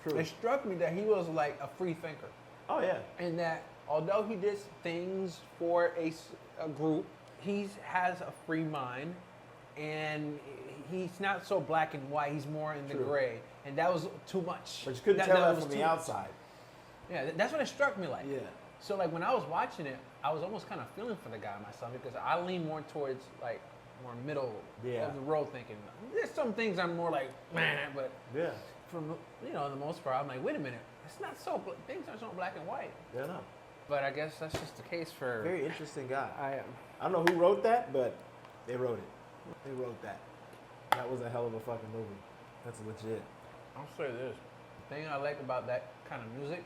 True. It struck me that he was like a free thinker. Oh yeah. And that although he did things for a group, he has a free mind, and he's not so black and white. He's more in the gray, and that was too much. But you couldn't tell that from the outside. Yeah, that's what it struck me like. Yeah. So like when I was watching it, I was almost kind of feeling for the guy myself because I lean more towards like more middle of the road thinking. There's some things I'm more like, man, but from the most part, I'm like, wait a minute, it's not so things aren't so black and white. Yeah, no. But I guess that's just the case for. Very interesting guy. I don't know who wrote that, but they wrote it. They wrote that. That was a hell of a fucking movie. That's legit. I'll say this: the thing I like about that kind of music,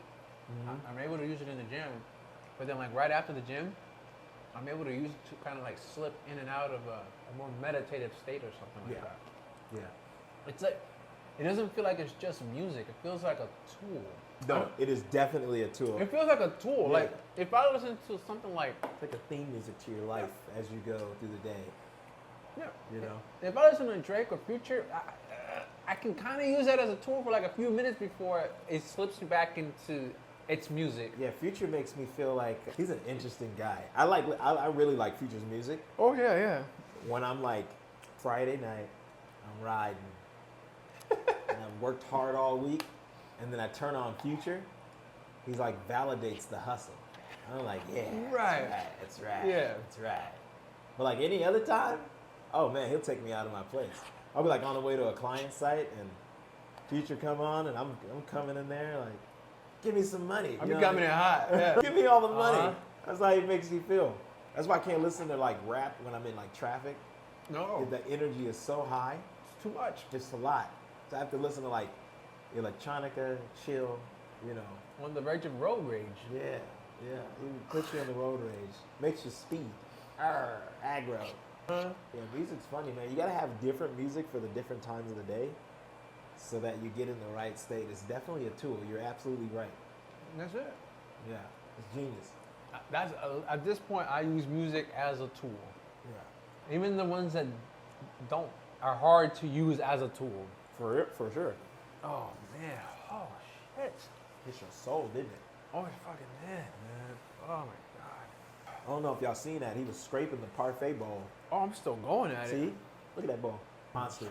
I'm able to use it in the gym, but then like right after the gym, I'm able to use it to kind of like slip in and out of a more meditative state or something like that. Yeah. It's like, it doesn't feel like it's just music. It feels like a tool. No, it is definitely a tool. It feels like a tool. Yeah. Like, if I listen to something like... It's like a theme music to your life as you go through the day. Yeah. You know? If I listen to Drake or Future, I can kind of use that as a tool for like a few minutes before it slips me back into its music. Yeah, Future makes me feel like he's an interesting guy. I really like Future's music. Oh, yeah. When I'm like, Friday night, I'm riding, and I've worked hard all week, and then I turn on Future, he's like validates the hustle. I'm like, yeah, that's right. Yeah. That's right. But like any other time, oh man, he'll take me out of my place. I'll be like on the way to a client site, and Future come on, and I'm coming in there like, give me some money. I'm coming in hot. Yeah. Give me all the money. That's how he makes me feel. That's why I can't listen to like rap when I'm in like traffic. No. The energy is so high. It's too much. It's a lot. So I have to listen to like electronica, chill, On the verge of road rage. Yeah. It puts you on the road rage. Makes you speed. Aggro. Yeah, music's funny, man. You gotta have different music for the different times of the day so that you get in the right state. It's definitely a tool. You're absolutely right. That's it. Yeah, it's genius. That's at this point, I use music as a tool. Yeah. Even the ones that don't are hard to use as a tool. For sure. Oh man. Oh shit. Hit your soul, didn't it? Oh, it fucking did, man. Oh my god. I don't know if y'all seen that. He was scraping the parfait bowl. Oh, I'm still going at it. See? Look at that bowl. Monsters.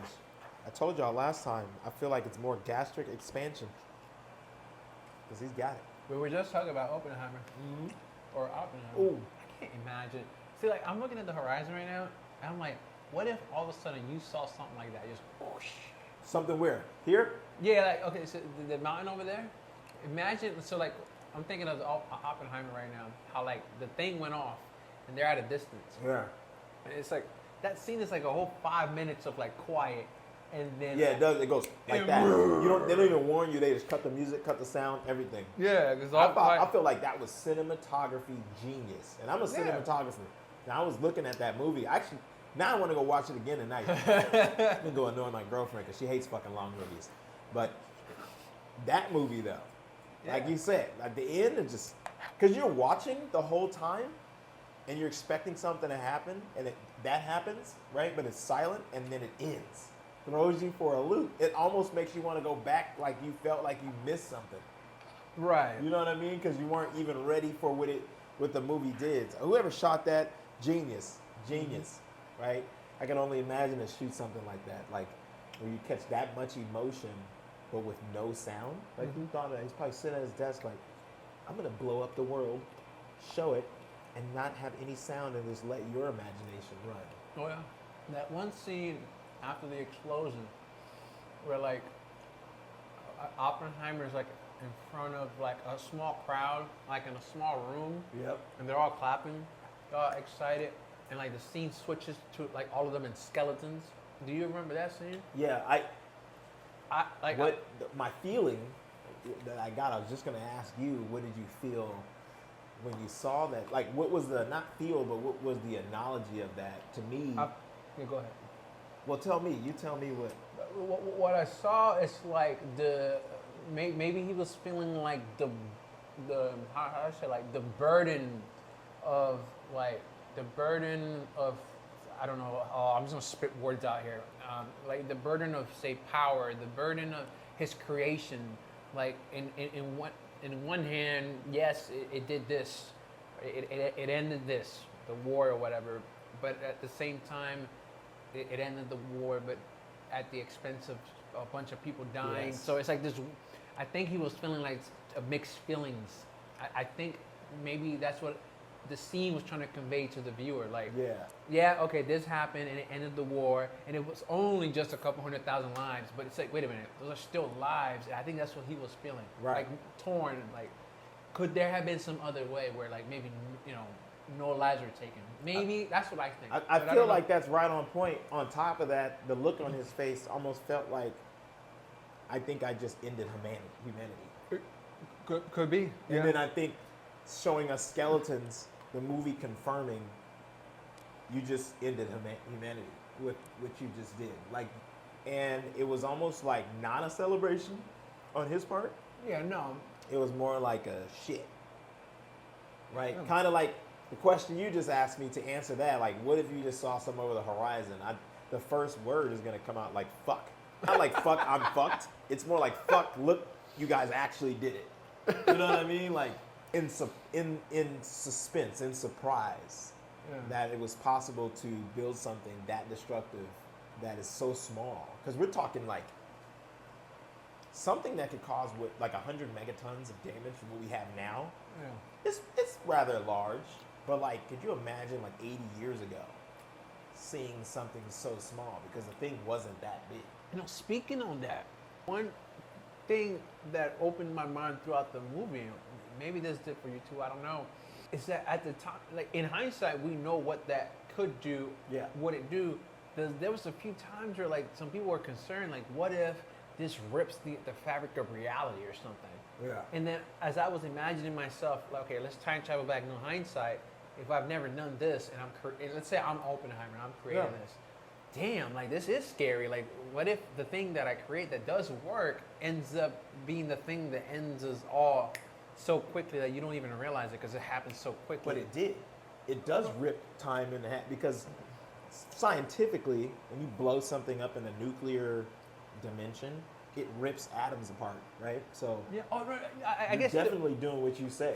I told y'all last time, I feel like it's more gastric expansion. Because he's got it. We were just talking about Oppenheimer. Or Oppenheimer. Ooh. I can't imagine. See, like, I'm looking at the horizon right now, and I'm like, what if all of a sudden you saw something like that? Just whoosh. Something where? Here? Yeah, like, okay, so the mountain over there, imagine, so like, I'm thinking of Oppenheimer right now, how like the thing went off, and they're at a distance. Yeah. And it's like, that scene is like a whole 5 minutes of like quiet, and then... Yeah, it does. It goes like that. They don't even warn you. They just cut the music, cut the sound, everything. Yeah, because I feel like that was cinematography genius. And I'm a cinematographer. Now, I was looking at that movie. Actually, now I want to go watch it again tonight. I'm going to go annoy my girlfriend because she hates fucking long movies. But that movie, though, like you said, at the end, it just... Because you're watching the whole time, and you're expecting something to happen, and that happens, right? But it's silent, and then it ends. Throws you for a loop. It almost makes you want to go back like you felt like you missed something. Right. You know what I mean? Because you weren't even ready for what the movie did. Whoever shot that, genius, right? I can only imagine to shoot something like that, like where you catch that much emotion, but with no sound. Like who thought of that? He's probably sitting at his desk like, I'm gonna blow up the world, show it, and not have any sound, and just let your imagination run. Oh yeah. That one scene after the explosion, where like Oppenheimer's like in front of like a small crowd, like in a small room. Yep. And they're all clapping, they're all excited, and like the scene switches to like all of them in skeletons. Do you remember that scene? Yeah, my feeling that I got, I was just gonna ask you, what did you feel when you saw that? Like, what was the, not feel, but what was the analogy of that to me? Yeah, go ahead. Well, you tell me what. What I saw is like maybe he was feeling like the how I say, like the burden of I don't know. I'm just gonna spit words out here. Like the burden of, say, power, the burden of his creation Like in one hand, yes, it did this, it ended this, the war or whatever. But at the same time, it ended the war, but at the expense of a bunch of people dying. Yes. So it's like this. I think he was feeling like mixed feelings. I think maybe that's what the scene was trying to convey to the viewer. Like, yeah, okay, this happened and it ended the war, and it was only just a couple 100,000 lives. But it's like, wait a minute, those are still lives. And I think that's what he was feeling. Right. Like torn. Like, could there have been some other way where, like, maybe no lives were taken? Maybe that's what I think. I feel like that's right on point. On top of that, the look on his face almost felt like, I think I just ended humanity. Could be. And then I think showing us skeletons, the movie confirming you just ended humanity with what you just did. Like, and it was almost like not a celebration on his part. Yeah, no. It was more like a shit. Right? Kind of like the question you just asked me to answer that. Like, what if you just saw some over the horizon? The first word is going to come out like fuck. Not like fuck, I'm fucked. It's more like fuck, look, you guys actually did it. You know what I mean? Like in suspense, in surprise, that it was possible to build something that destructive, that is so small. Because we're talking like something that could cause like 100 megatons of damage from what we have now. Yeah. It's rather large, but like, could you imagine like 80 years ago seeing something so small, because the thing wasn't that big? Speaking on that, one thing that opened my mind throughout the movie, maybe this did for you too, I don't know, is that at the time, like in hindsight, we know what that could do, what it do. There was a few times where like some people were concerned, like what if this rips the fabric of reality or something? Yeah. And then as I was imagining myself, like, okay, let's time travel back in hindsight. If I've never done this, and let's say I'm Oppenheimer and I'm creating this. Damn, like this is scary. Like, what if the thing that I create that does work ends up being the thing that ends us all so quickly that you don't even realize it because it happens so quickly? But it did. It does rip time in half, because scientifically, when you blow something up in a nuclear dimension, it rips atoms apart, right? So yeah, I guess definitely doing what you say.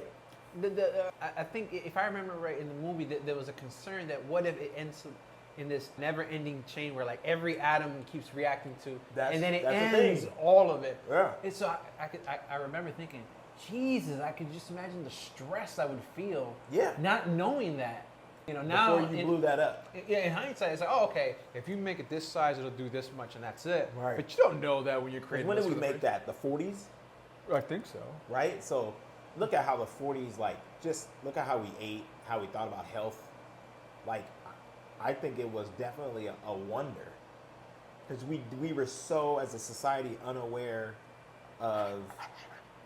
I think if I remember right in the movie, there was a concern that what if it ends in this never-ending chain where like every atom keeps reacting to, and then it ends all of it. Yeah. And so I remember thinking, Jesus, I could just imagine the stress I would feel. Yeah. Not knowing that, now before you blew that up. Yeah. In hindsight, it's like, oh, okay, if you make it this size, it'll do this much, and that's it. Right. But you don't know that when you're creating. When did we make that? The 40s. I think so. Right. So look at how the 40s, like, just look at how we ate, how we thought about health, like. I think it was definitely a wonder, because we were so, as a society, unaware of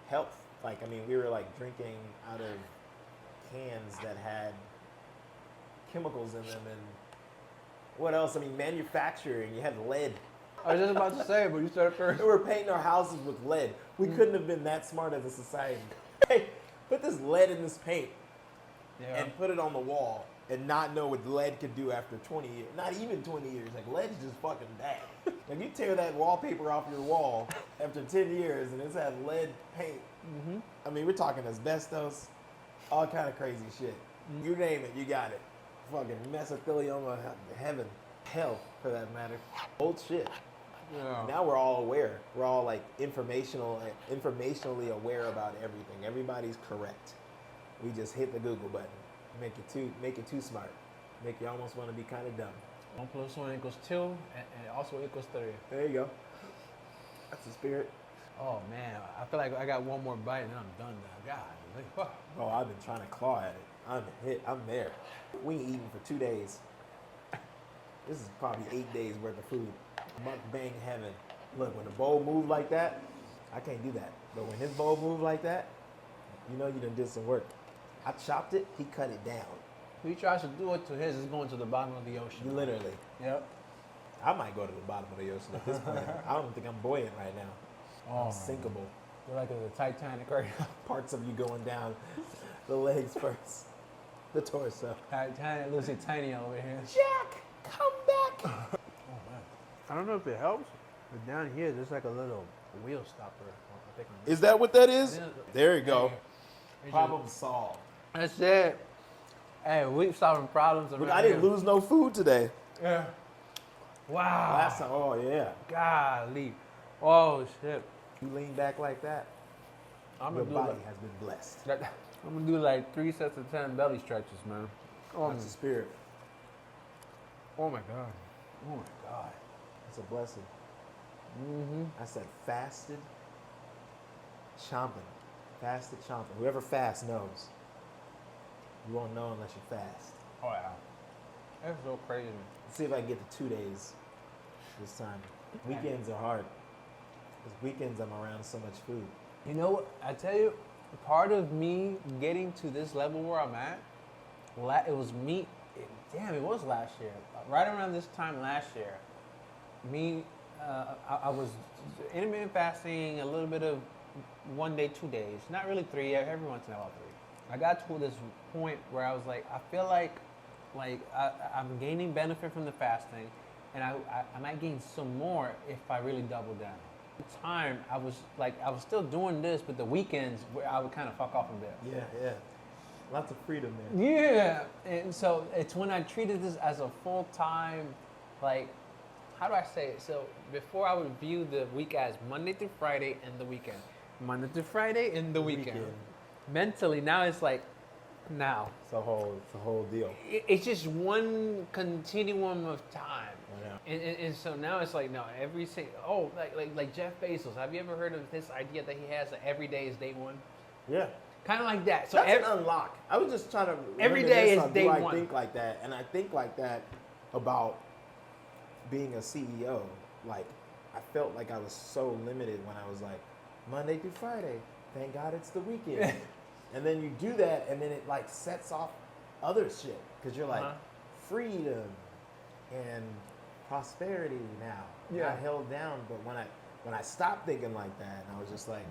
health. Like, I mean, we were like drinking out of cans that had chemicals in them, and what else? I mean, manufacturing, you had lead. I was just about to say, but you started first. We were painting our houses with lead. We couldn't have been that smart as a society. Hey, put this lead in this paint and put it on the wall. And not know what lead could do after 20 years. Not even 20 years. Like, lead's just fucking bad. Like, you tear that wallpaper off your wall after 10 years and it's had lead paint. Mm-hmm. I mean, we're talking asbestos, all kind of crazy shit. Mm-hmm. You name it, you got it. Fucking mesothelioma, heaven, hell, for that matter. Old shit. Yeah. Now we're all aware. We're all, like, informationally aware about everything. Everybody's correct. We just hit the Google button. Make it too smart. Make you almost want to be kind of dumb. 1 + 1 = 2, and it also equals 3. There you go. That's the spirit. Oh man, I feel like I got one more bite and then I'm done now. God. Oh, I've been trying to claw at it. I'm there. We ain't eating for 2 days. This is probably 8 days worth of food. Mukbang heaven. Look, when the bowl moved like that, I can't do that. But when his bowl moved like that, you know you done did some work. I chopped it, he cut it down. If he tries to do it to his, it's going to the bottom of the ocean. Literally. Yep. I might go to the bottom of the ocean at this point. I don't think I'm buoyant right now. Oh, I'm sinkable. You're like the Titanic right now. Parts of you going down, the legs first, the torso. Titanic, Lucy Tiny over here. Jack, come back. Oh man. I don't know if it helps, but down here there's like a little wheel stopper Is that what that is? There you go. Yeah. Problem solved. That's it. Hey, we solving problems. Look, I didn't lose no food today. Yeah. Wow. Last time, oh yeah. Golly. Oh shit. You lean back like that, your body has been blessed. I'm gonna do like 3 sets of 10 belly stretches, man. That's the spirit. Oh my god. Oh my god. It's a blessing. Mm-hmm. I said fasted, chomping. Fasted, chomping. Whoever fasts knows. You won't know unless you fast. Oh yeah. That's so crazy. Let's see if I can get to 2 days this time. Weekends are hard. Because weekends I'm around so much food. You know what? I tell you, part of me getting to this level where I'm at, it was me. Damn, it was last year. Right around this time last year, I was intermittent fasting, a little bit of 1 day, 2 days. Not really 3, every once in a while 3. I got to this point where I was like, I feel like I'm gaining benefit from the fasting, and I might gain some more if I really double down. At the time, I was still doing this, but the weekends where I would kind of fuck off a bit. Yeah. Lots of freedom, man. Yeah, and so it's when I treated this as a full-time, like, how do I say it? So before I would view the week as Monday through Friday and the weekend. Monday through Friday and the weekend. Mentally, now it's like, now. It's a whole deal. It's just one continuum of time. Yeah. And so now it's like, no, every single, like Jeff Bezos. Have you ever heard of this idea that he has that every day is day one? Yeah. Kind of like that. So that's an unlock. I was just trying to every day is day one. I think like that, and I think like that about being a CEO. Like, I felt like I was so limited when I was like, Monday through Friday. Thank God it's the weekend. And then you do that, and then it like sets off other shit because you're like freedom and prosperity now. Yeah. Not held down, but when I stopped thinking like that, and I was just like,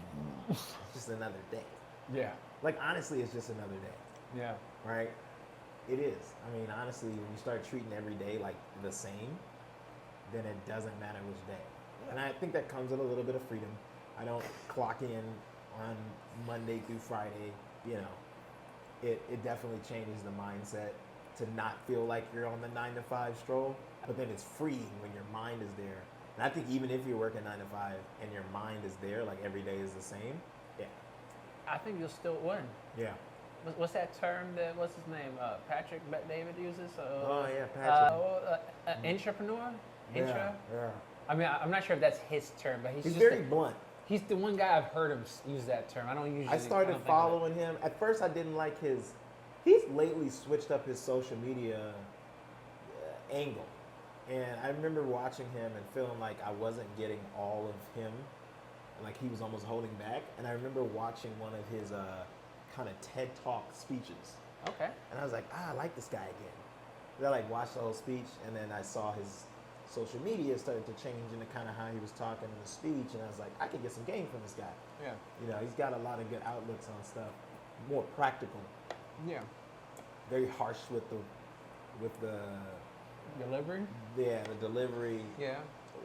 it's just another day. Yeah. Like, honestly, it's just another day. Yeah. Right? It is. I mean, honestly, when you start treating every day like the same, then it doesn't matter which day. And I think that comes with a little bit of freedom. I don't clock in on Monday through Friday. You know, it definitely changes the mindset to not feel like you're on the 9 to 5 stroll. But then it's freeing when your mind is there. And I think even if you're working 9 to 5 and your mind is there, like every day is the same, yeah. I think you'll still win. Yeah. What's that term that, what's his name? Patrick Bet-David uses? Oh, yeah, Patrick. Entrepreneur? Yeah. I mean, I'm not sure if that's his term, but he's just very blunt. He's the one guy I've heard him use that term. I don't usually. I started following him. At first, I didn't like his. He's lately switched up his social media angle, and I remember watching him and feeling like I wasn't getting all of him, like he was almost holding back. And I remember watching one of his kind of TED Talk speeches. Okay. And I was like, I like this guy again. And I like watched the whole speech, and then I saw his social media started to change into kind of how he was talking in the speech, and I was like, I could get some game from this guy. Yeah. You know, he's got a lot of good outlooks on stuff, more practical. Yeah. Very harsh with the delivery. Yeah, the delivery. Yeah.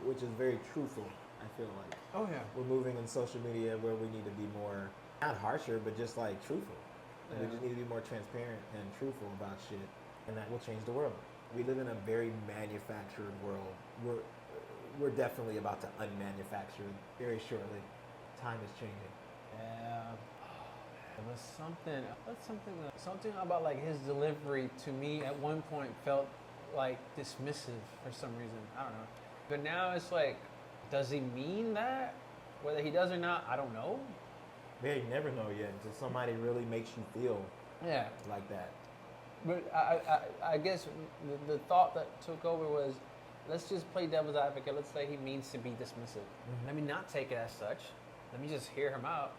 Which is very truthful. I feel like. Oh yeah. We're moving in social media where we need to be more, not harsher, but just like truthful. Yeah. We just need to be more transparent and truthful about shit, and that will change the world. We live in a very manufactured world. We're definitely about to unmanufacture very shortly. Time is changing. Yeah. It was something about like his delivery to me at one point felt like dismissive for some reason. I don't know. But now it's like, does he mean that? Whether he does or not, I don't know. Yeah, you never know yet until somebody really makes you feel like that. But I guess the thought that took over was, let's just play devil's advocate. Let's say he means to be dismissive. Mm-hmm. Let me not take it as such. Let me just hear him out,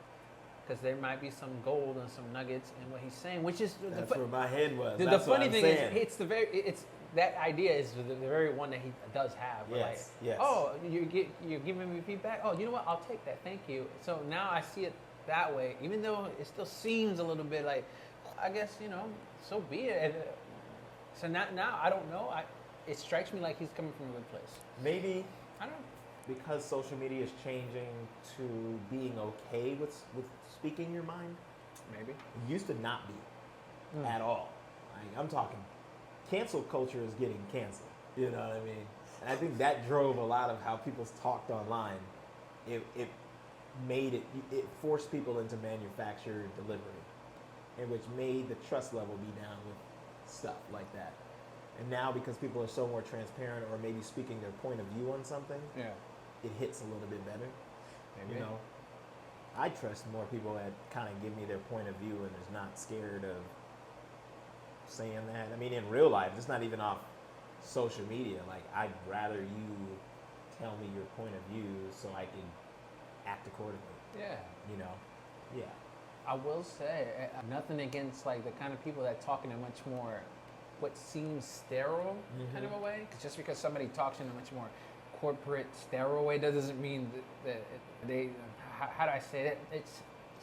because there might be some gold and some nuggets in what he's saying, which is that's where my head was. The funny thing is, it's that idea is the very one that he does have. Yes. Like, oh, you're giving me feedback. Oh, you know what? I'll take that. Thank you. So now I see it that way, even though it still seems a little bit like, I guess, so be it. So now I don't know. It strikes me like he's coming from a good place. Maybe. I don't know. because social media is changing to being okay with speaking your mind. Maybe. It used to not be at all. Like, I'm talking cancel culture is getting canceled. You know what I mean? And I think that drove a lot of how people talked online. It made it forced people into manufactured delivery, and which made the trust level be down with stuff like that. And now because people are so more transparent or maybe speaking their point of view on something, it hits a little bit better. Maybe. You know, I trust more people that kind of give me their point of view and is not scared of saying that. I mean, in real life, it's not even off social media. Like, I'd rather you tell me your point of view so I can act accordingly. Yeah. You know? Yeah. I will say, nothing against like the kind of people that talk in a much more, what seems sterile kind of a way. Just because somebody talks in a much more corporate, sterile way doesn't mean that they, how do I say it? It's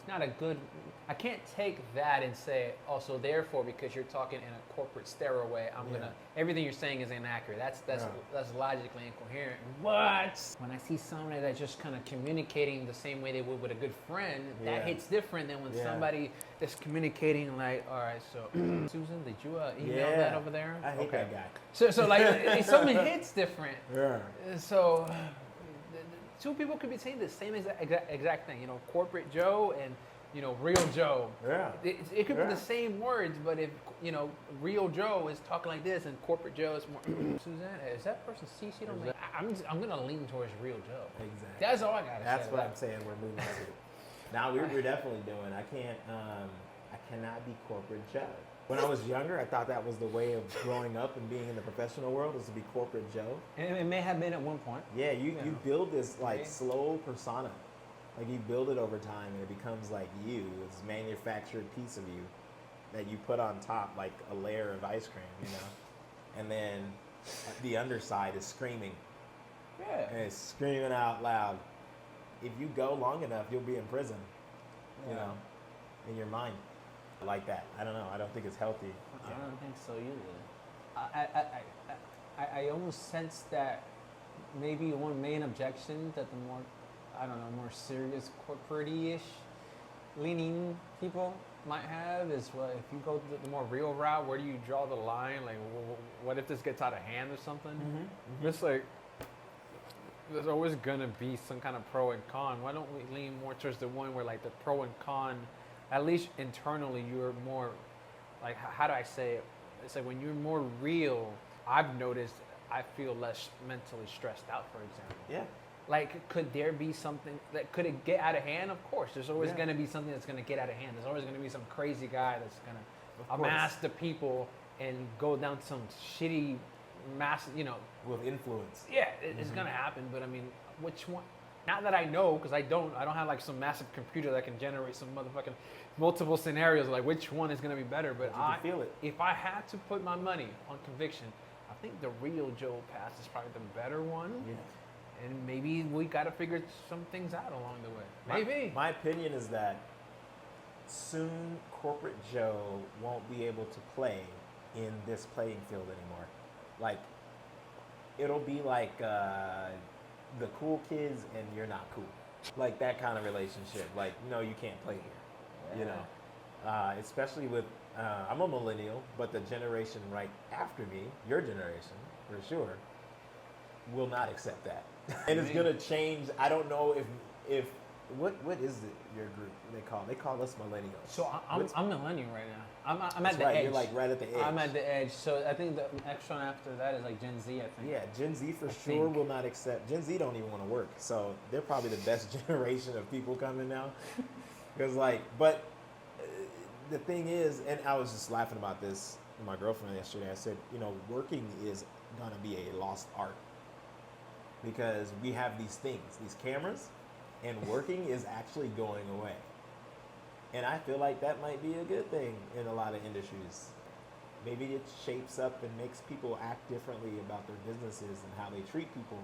not a good, I can't take that and say, oh, so therefore, because you're talking in a corporate, sterile way, I'm gonna, everything you're saying is inaccurate. That's logically incoherent. But when I see somebody that's just kind of communicating the same way they would with a good friend, that hits different than when somebody is communicating like, all right, so Susan, did you email that over there? I hate that guy. So like, something hits different. Yeah. So two people could be saying the same exact thing, you know, corporate Joe and, you know, real Joe. Yeah. It could be the same words, but if, you know, real Joe is talking like this and corporate Joe is more, Suzanne, is that person CC'd on me? I'm going to lean towards real Joe. Exactly. That's all I got to say. That's what I'm saying we're moving to. Now, we're definitely doing, I cannot be corporate Joe. When I was younger, I thought that was the way of growing up and being in the professional world, is to be corporate Joe. And it may have been at one point. Yeah, you build this like slow persona. Like you build it over time and it becomes like you. It's a manufactured piece of you that you put on top like a layer of ice cream, you know? And then the underside is screaming. Yeah. And it's screaming out loud. If you go long enough, you'll be in prison, you know, in your mind. Like that. I don't know. I don't think it's healthy. I don't think so either. I almost sense that maybe one main objection that the more, I don't know, more serious corporate-ish leaning people might have is, well, if you go the more real route, where do you draw the line? Like, what if this gets out of hand or something? It's like, there's always going to be some kind of pro and con. Why don't we lean more towards the one where, like, the pro and con, at least internally, you're more, like, how do I say it? It's like when you're more real, I've noticed I feel less mentally stressed out, for example. Yeah. Like, could there be something that could it get out of hand? Of course. There's always going to be something that's going to get out of hand. There's always going to be some crazy guy that's going to amass the people and go down to some shitty, massive, you know. With influence. Yeah, it's going to happen. But, I mean, which one? Not that I know, because I don't have like some massive computer that can generate some motherfucking multiple scenarios, like which one is going to be better. But I feel it. If I had to put my money on conviction, I think the real Joe path is probably the better one. Yeah. And maybe we got to figure some things out along the way. Maybe. My opinion is that soon corporate Joe won't be able to play in this playing field anymore. Like, it'll be like the cool kids and you're not cool. Like that kind of relationship. Like, no, you can't play here. You know? Especially with, I'm a millennial, but the generation right after me, your generation, for sure, will not accept that. And it's gonna change. I don't know if what is it your group they call us millennials. So I'm millennial right now. I'm at the edge. You're like right at the edge. I'm at the edge. So I think the next one after that is like Gen Z, I think. Yeah, Gen Z for sure will not accept. Gen Z don't even want to work. So they're probably the best generation of people coming now. Because but the thing is, and I was just laughing about this with my girlfriend yesterday. I said, you know, working is gonna be a lost art. Because we have these things, these cameras, and working is actually going away. And I feel like that might be a good thing in a lot of industries. Maybe it shapes up and makes people act differently about their businesses and how they treat people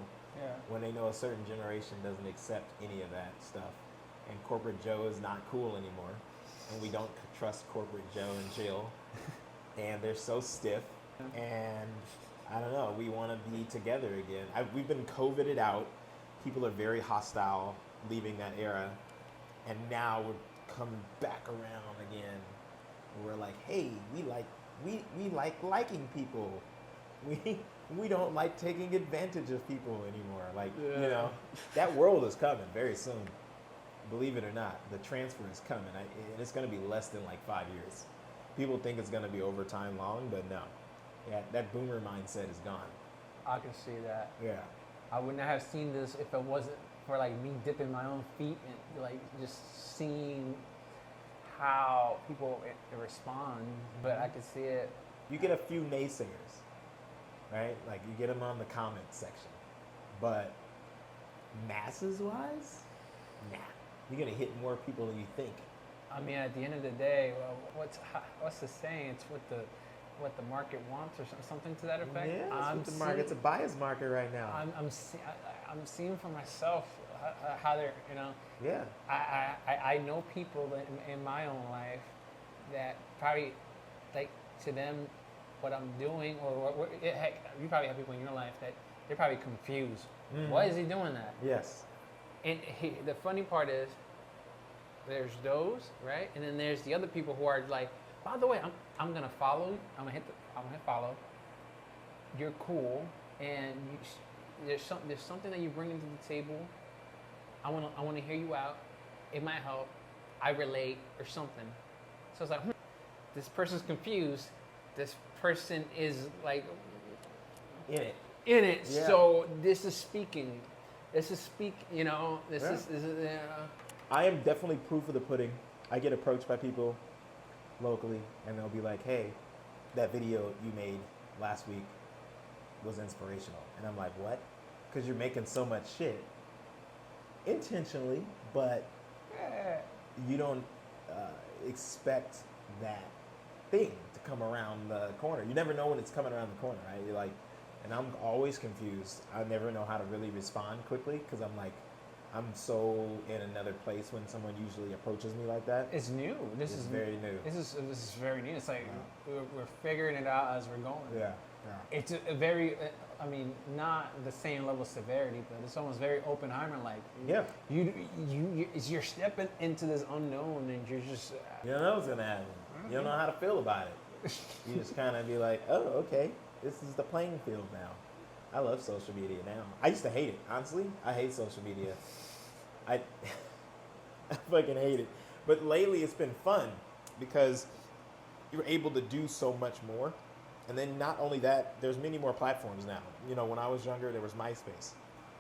when they know a certain generation doesn't accept any of that stuff. And corporate Joe is not cool anymore. And we don't trust corporate Joe and Jill. And they're so stiff. And I don't know, we want to be together again. We've been COVIDed out people are very hostile leaving that era, and now we're coming back around again. We're like, hey, we like liking people. We don't like taking advantage of people anymore. Like, you know, that world is coming very soon. Believe it or not, the transfer is coming. And it's going to be less than like 5 years. People think it's going to be over time long, but no. Yeah, that boomer mindset is gone. I can see that. Yeah. I would not have seen this if it wasn't for like me dipping my own feet and like just seeing how people respond. But I can see it. You get a few naysayers, right? Like you get them on the comments section, but masses wise, nah. You're gonna hit more people than you think. I mean, at the end of the day, well, what's the saying? It's what the market wants, or something to that effect. Yeah, it's the market. It's a buyer's market right now. I'm seeing for myself how they're, you know. Yeah. I know people in my own life that probably, like, to them, what I'm doing, or heck, you probably have people in your life that they're probably confused. Mm-hmm. Why is he doing that? Yes. And the funny part is, there's those, right? And then there's the other people who are like, by the way, I'm gonna follow you. I'm gonna hit follow. You're cool, and there's something that you bring into the table. I wanna hear you out. It might help. I relate or something. So it's like, this person's confused. This person is like in it. Yeah. So this is speaking. You know. This is. I am definitely proof of the pudding. I get approached by people locally, and they'll be like, "Hey, that video you made last week was inspirational," and I'm like, "What?" Because you're making so much shit intentionally, but you don't expect that thing to come around the corner. You never know when it's coming around the corner, right? You're like, and I'm always confused. I never know how to really respond quickly because I'm like, I'm so in another place when someone usually approaches me like that. It's new. This is very new. This is very new. It's like we're figuring it out as we're going. Yeah. It's a very, I mean, not the same level of severity, but it's almost very Oppenheimer like. Yeah. You're stepping into this unknown, and you're just. You don't know what's gonna happen. You don't know how to feel about it. You just kind of be like, oh, okay, this is the playing field now. I love social media now. I used to hate it, honestly. I hate social media. I fucking hate it. But lately it's been fun because you're able to do so much more. And then not only that, there's many more platforms now. You know, when I was younger, there was MySpace.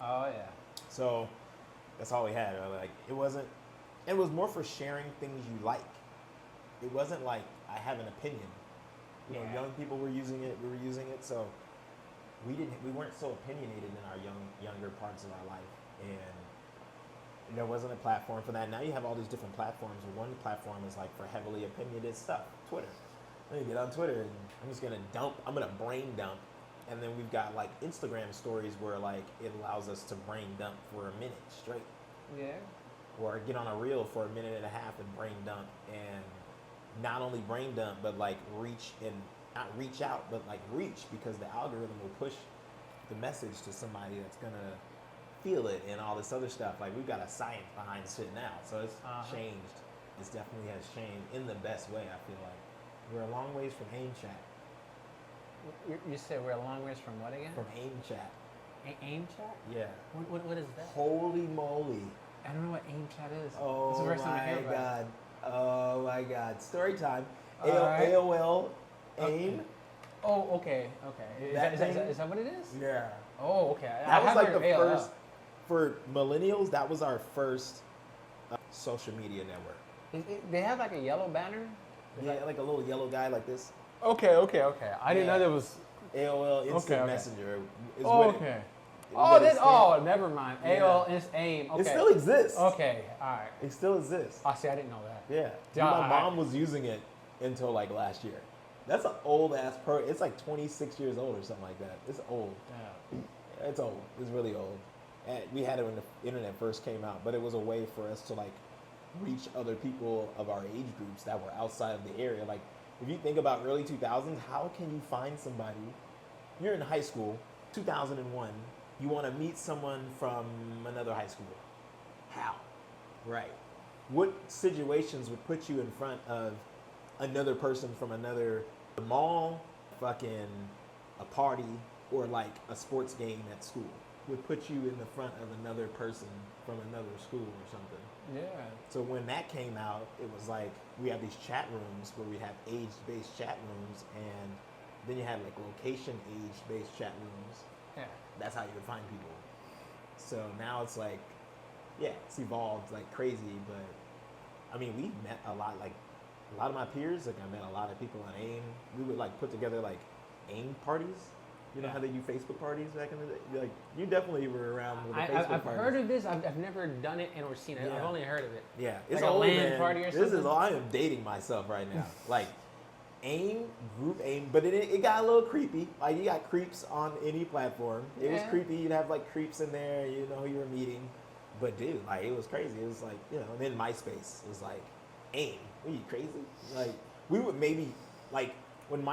Oh, yeah. So that's all we had. It was more for sharing things you like. It wasn't like I have an opinion. You know, young people were using it, we were using it, so we weren't so opinionated in our younger parts of our life, and there wasn't a platform for that. Now you have all these different platforms. One platform is like for heavily opinionated stuff, Twitter. Let me get on Twitter and I'm gonna brain dump, and then we've got like Instagram stories where like it allows us to brain dump for a minute straight. Yeah. Or get on a reel for a minute and a half and brain dump, and not only brain dump, but like not reach out, but like reach, because the algorithm will push the message to somebody that's gonna feel it and all this other stuff. Like we've got a science behind shit now, so it's changed. It definitely has changed in the best way. I feel like we're a long ways from AIM chat. You said we're a long ways from what again? From AIM chat. AIM chat? Yeah. What is that? Holy moly! I don't know what AIM chat is. Oh, it's the first time I hear about God! Oh my God! Story time. Right. AOL. AIM. Oh, okay. Is that what it is? Yeah. Oh, okay. That was like the first, for millennials, that was our first social media network. They have like a yellow banner? Like a little yellow guy like this. Okay. I didn't know there was... AOL Instant Messenger. Never mind. AOL is AIM. Okay. It still exists. Okay, all right. It still exists. Oh, see, I didn't know that. Yeah. My mom was using it until like last year. That's an old ass It's like 26 years old or something like that. It's old. Yeah. It's old. It's really old. And we had it when the internet first came out, but it was a way for us to like reach other people of our age groups that were outside of the area. Like if you think about early 2000s, how can you find somebody? You're in high school, 2001. you want to meet someone from another high school. How? Right. What situations would put you in front of another person from another mall, fucking a party, or like a sports game at school? Would put you in the front of another person from another school or something. Yeah. So when that came out, it was like we have these chat rooms where we have age-based chat rooms, and then you had like location age-based chat rooms. Yeah. That's how you would find people. So now it's like, yeah, it's evolved like crazy. But I mean, we've met a lot. Like a lot of my peers, like I met a lot of people on AIM. We would like put together like AIM parties. You know how they do Facebook parties back in the day? Like, you definitely were around with the Facebook I've parties. heard of this. I've never done it or seen it. Yeah. I've only heard of it. Yeah. It's like a old, LAN man. party or this something? I am dating myself right now. Like, AIM, group AIM, but it got a little creepy. Like, you got creeps on any platform. It was creepy. You'd have, like, creeps in there. You know who you were meeting. But, dude, like, it was crazy. It was like, you know, and then MySpace was like, AIM. Are you crazy? Like, we would maybe, like, when